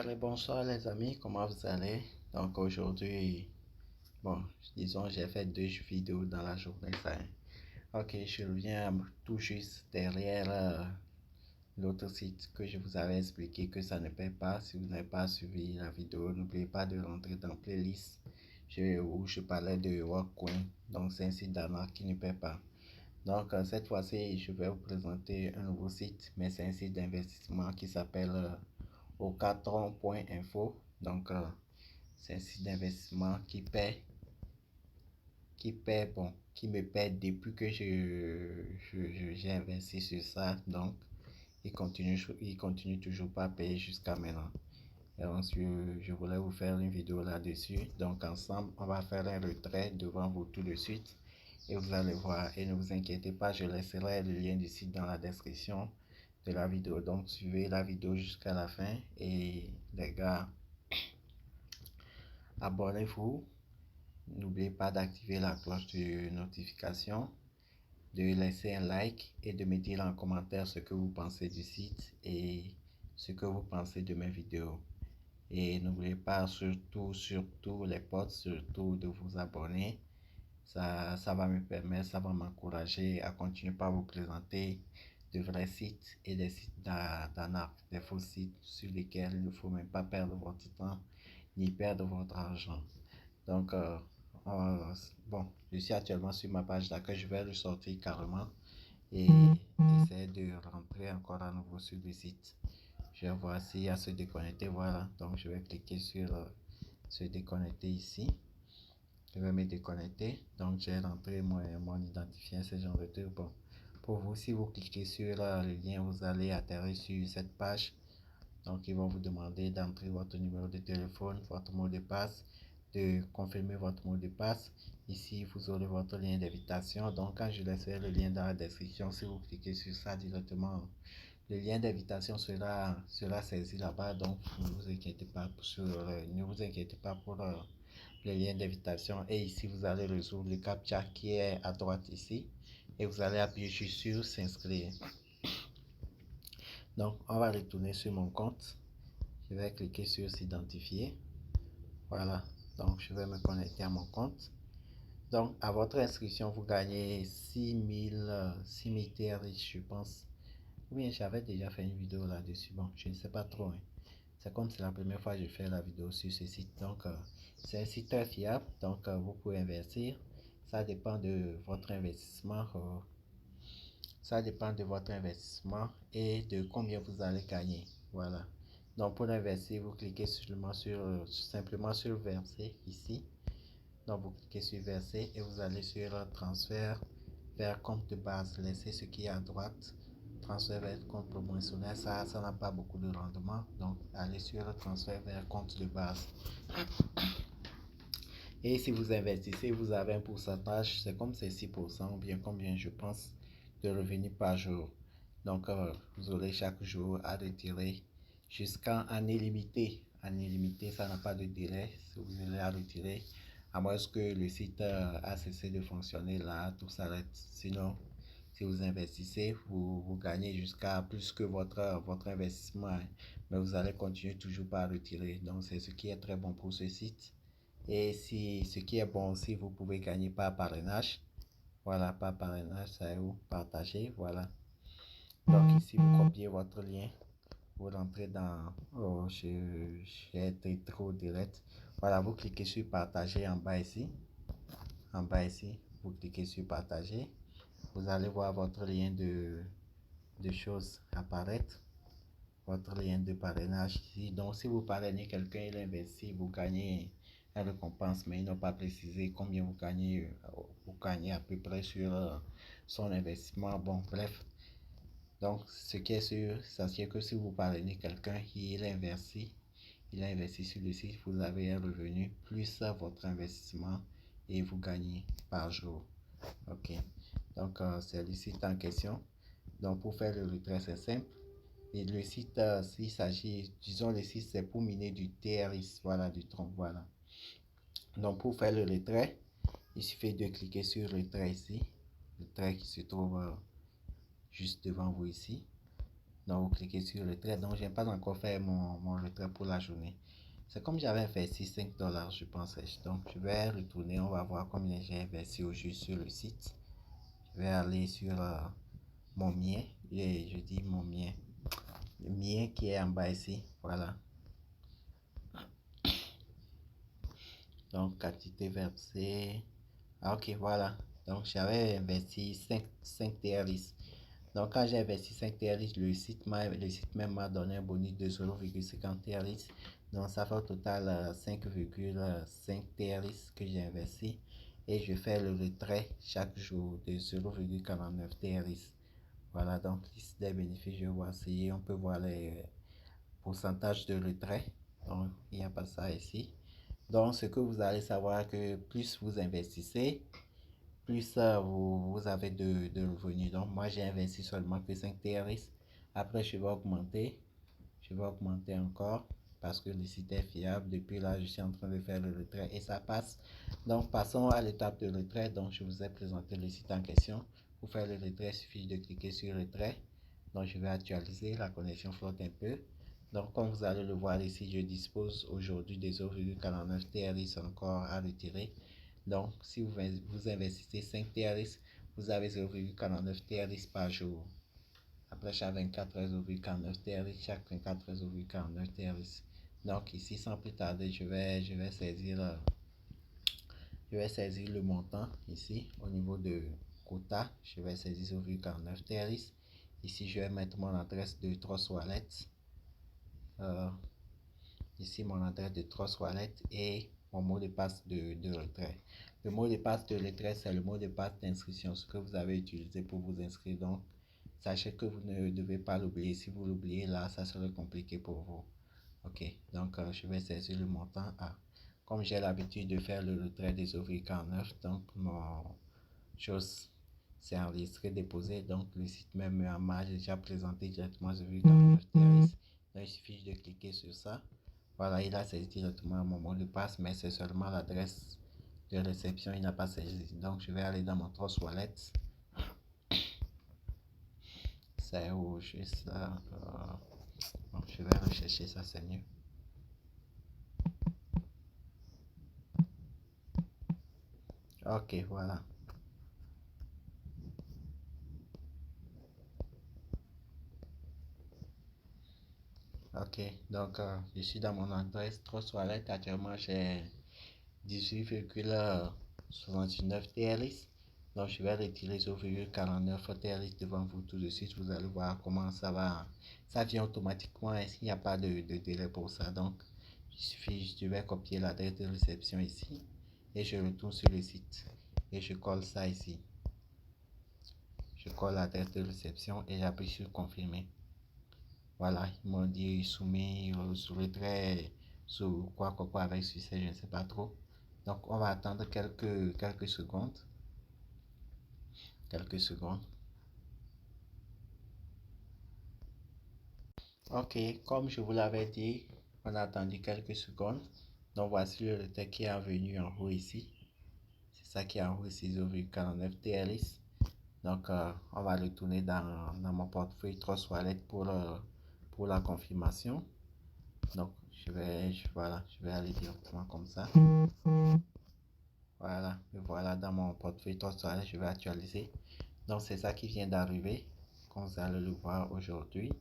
Bonsoir les amis, comment vous allez? Donc aujourd'hui, bon, disons j'ai fait deux vidéos dans la journée. Ok, je reviens tout juste derrière l'autre site que je vous avais expliqué que ça ne paie pas. Si vous n'avez pas suivi la vidéo, n'oubliez pas de rentrer dans playlist où je parlais de WorkCoin. Donc c'est un site d'arnaque qui ne paie pas. Donc cette fois-ci, je vais vous présenter un nouveau site, mais c'est un site d'investissement qui s'appelle Ocatron.info. Donc c'est un site d'investissement qui me paie depuis que j'ai investi sur ça. Donc il continue toujours pas à payer jusqu'à maintenant. Et ensuite, je voulais vous faire une vidéo là-dessus. Donc ensemble, on va faire un retrait devant vous tout de suite. Et vous allez voir. Et ne vous inquiétez pas, je laisserai le lien du site dans la description de la vidéo. Donc suivez la vidéo jusqu'à la fin. Et les gars, abonnez-vous. N'oubliez pas d'activer la cloche de notification, de laisser un like et de me dire en commentaire ce que vous pensez du site et ce que vous pensez de mes vidéos. Et n'oubliez pas surtout les potes, surtout de vous abonner. Ça va me permettre, ça va m'encourager à continuer par vous présenter de vrais sites et des sites d'arnaque, des faux sites sur lesquels il ne faut même pas perdre votre temps ni perdre votre argent. Donc, bon, je suis actuellement sur ma page d'accueil, je vais le sortir carrément et essayer de rentrer encore à nouveau sur le site. Je vais voir s'il y a se déconnecter, voilà. Donc, je vais cliquer sur se déconnecter ici. Je vais me déconnecter. Donc, j'ai rentré mon identifiant, ce genre de truc. Bon, pour vous, si vous cliquez sur le lien, vous allez atterrir sur cette page. Donc, ils vont vous demander d'entrer votre numéro de téléphone, votre mot de passe, de confirmer votre mot de passe. Ici, vous aurez votre lien d'invitation. Donc, quand je laisserai le lien dans la description, si vous cliquez sur ça directement, le lien d'invitation sera saisi là-bas. Donc, ne vous inquiétez pas pour le lien d'invitation. Et ici, vous allez résoudre le CAPTCHA qui est à droite ici. Et vous allez appuyer sur s'inscrire. Donc, on va retourner sur mon compte. Je vais cliquer sur s'identifier. Voilà. Donc, je vais me connecter à mon compte. Donc, à votre inscription, vous gagnez 6000 TRX, je pense. Oui, j'avais déjà fait une vidéo là-dessus. Bon, je ne sais pas trop. C'est comme c'est la première fois que je fais la vidéo sur ce site. Donc, c'est un site très fiable. Donc, vous pouvez investir. Ça dépend de votre investissement. Ça dépend de votre investissement et de combien vous allez gagner. Voilà. Donc, pour investir, vous cliquez simplement sur verser ici. Donc, vous cliquez sur verser et vous allez sur transfert vers compte de base. Laissez ce qui est à droite. Transfert vers compte promotionnel, ça n'a pas beaucoup de rendement. Donc, allez sur transfert vers compte de base. Et si vous investissez, vous avez un pourcentage, c'est comme c'est 6% ou bien combien je pense de revenus par jour. Donc, vous aurez chaque jour à retirer jusqu'à année limitée. Année limitée, ça n'a pas de délai. Si vous allez à retirer, à moins que le site a cessé de fonctionner là, tout s'arrête. Sinon, si vous investissez, vous gagnez jusqu'à plus que votre investissement. Mais vous allez continuer toujours par retirer. Donc, c'est ce qui est très bon pour ce site. Et si ce qui est bon aussi, vous pouvez gagner par parrainage. Voilà, par parrainage, ça est où partager. Voilà. Donc ici, vous copiez votre lien. Vous rentrez dans... Oh, j'ai été trop direct. Voilà, vous cliquez sur partager en bas ici. En bas ici, vous cliquez sur partager. Vous allez voir votre lien de choses apparaître. Votre lien de parrainage ici. Donc, si vous parrainez quelqu'un, il investit, vous gagnez une récompense, mais ils n'ont pas précisé combien vous gagnez. Vous gagnez à peu près sur son investissement. Bon, bref. Donc, ce qui est sûr, c'est que si vous parrainez quelqu'un, il a investi sur le site, vous avez un revenu plus votre investissement et vous gagnez par jour. Ok. Donc, c'est le site en question. Donc, pour faire le retrait, c'est simple. Et le site, s'il s'agit, disons, le site, c'est pour miner du TRX, voilà, du tronc, voilà. Donc, pour faire le retrait, il suffit de cliquer sur retrait ici, le retrait qui se trouve juste devant vous ici. Donc, vous cliquez sur retrait. Donc, je n'ai pas encore fait mon retrait pour la journée. C'est comme j'avais investi $5, je pensais. Donc, je vais retourner. On va voir combien j'ai investi au juste sur le site. Je vais aller sur mon mien. Et je dis mon mien. Le mien qui est en bas ici. Voilà. Donc, quantité versée. Ah, ok, voilà. Donc, j'avais investi 5 TRX. Donc, quand j'ai investi 5 TRX, le site même m'a donné un bonus de 0,50 TRX. Donc, ça fait au total 5,5 TRX que j'ai investi. Et je fais le retrait chaque jour de 0,49 TRX. Voilà, donc, liste des bénéfices, je vais essayer. On peut voir les pourcentages de retrait. Donc, il n'y a pas ça ici. Donc, ce que vous allez savoir que plus vous investissez, plus vous avez de revenus. Donc, moi, j'ai investi seulement que 5 TRX. Après, je vais augmenter encore parce que le site est fiable. Depuis là, je suis en train de faire le retrait et ça passe. Donc, passons à l'étape de retrait. Donc, je vous ai présenté le site en question. Pour faire le retrait, il suffit de cliquer sur retrait. Donc, je vais actualiser. La connexion flotte un peu. Donc, comme vous allez le voir ici, je dispose aujourd'hui des 0,49 TRX encore à retirer. Donc, si vous investissez 5 TRX, vous avez 0,49 TRX par jour. Après chaque 24 heures, 0,49 TRX, chaque 24 heures, 0,49 TRX. Donc, ici, sans plus tarder, je vais saisir le montant ici au niveau de quota. Je vais saisir 0,49 TRX. Ici, je vais mettre mon adresse de Trust Wallet. Ici, mon adresse de Trust Wallet et mon mot de passe de retrait. Le mot de passe de retrait, c'est le mot de passe d'inscription, ce que vous avez utilisé pour vous inscrire. Donc, sachez que vous ne devez pas l'oublier. Si vous l'oubliez là, ça serait compliqué pour vous. Ok, donc je vais saisir le montant A. Comme j'ai l'habitude de faire le retrait des OV49, donc mon chose c'est enregistré, déposé. Donc le site même m'a déjà présenté directement OV49 TRX. Donc il suffit de cliquer sur ça. Voilà, il a saisi directement mon mot de passe, mais c'est seulement l'adresse de réception, il n'a pas saisi. Donc je vais aller dans mon Trust Wallet. C'est où juste là. Bon, je vais rechercher ça, c'est mieux. Ok, voilà. Ok, donc je suis dans mon adresse Trust Wallet. Actuellement, j'ai 18,69 TRX. Donc, je vais retirer 0,49 TRX devant vous tout de suite. Vous allez voir comment ça va. Ça vient automatiquement. Il n'y a pas de délai pour ça. Donc, il suffit, je vais copier l'adresse de réception ici. Et je retourne sur le site. Et je colle ça ici. Je colle l'adresse de réception et j'appuie sur confirmer. Voilà, ils m'ont dit soumis sur le trait, sur quoi avec succès, je ne sais pas trop. Donc, on va attendre quelques secondes. Quelques secondes. Ok, comme je vous l'avais dit, on a attendu quelques secondes. Donc, voici le retrait qui est venu en haut ici. C'est ça qui est en haut ici, 0,49 TLS. Donc, on va le tourner dans mon portefeuille Trust Wallet pour la confirmation. Donc, voilà, je vais aller directement comme ça. Voilà, me voilà dans mon portefeuille total, je vais actualiser. Donc, c'est ça qui vient d'arriver. Comme vous allez le voir aujourd'hui,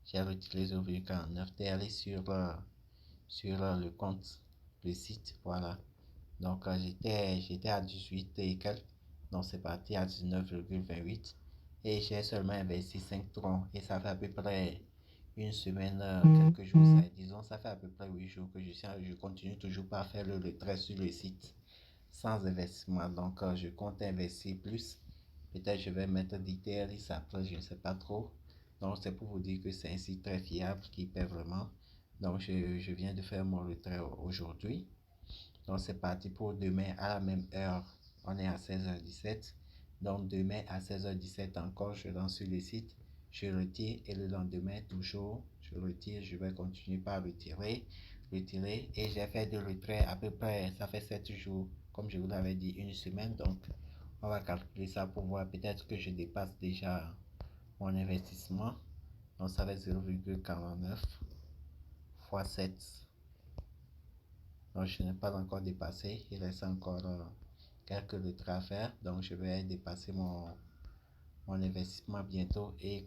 j'ai retiré 0,49 TL sur le compte, le site. Voilà. Donc, j'étais à 18 et quelques. Donc, c'est parti à 19,28. Et j'ai seulement investi 5 troncs. Et ça fait à peu près une semaine, quelques jours. Disons, ça fait à peu près 8 jours que je continue toujours pas à faire le retrait sur le site sans investissement. Donc, je compte investir plus. Peut-être je vais mettre des TRX après, je ne sais pas trop. Donc, c'est pour vous dire que c'est un site très fiable qui paie vraiment. Donc, je viens de faire mon retrait aujourd'hui. Donc, c'est parti pour demain à la même heure. On est à 16h17. Donc, demain à 16h17 encore, je lance sur le site. Je retire et le lendemain, toujours, je retire. Je vais continuer par retirer. Et j'ai fait de retrait à peu près, ça fait 7 jours, comme je vous l'avais dit, une semaine. Donc, on va calculer ça pour voir peut-être que je dépasse déjà mon investissement. Donc ça va être 0,49 fois 7. Donc je n'ai pas encore dépassé. Il reste encore quelques lettres à faire. Donc je vais dépasser mon investissement bientôt et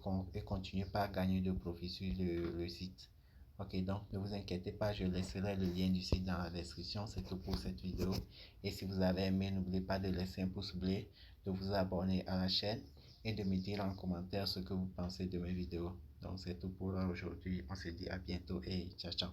continuer par gagner de profit sur le site. Ok, donc ne vous inquiétez pas, je laisserai le lien du site dans la description. C'est tout pour cette vidéo. Et si vous avez aimé, n'oubliez pas de laisser un pouce bleu, de vous abonner à la chaîne et de me dire en commentaire ce que vous pensez de mes vidéos. Donc c'est tout pour aujourd'hui. On se dit à bientôt et ciao ciao.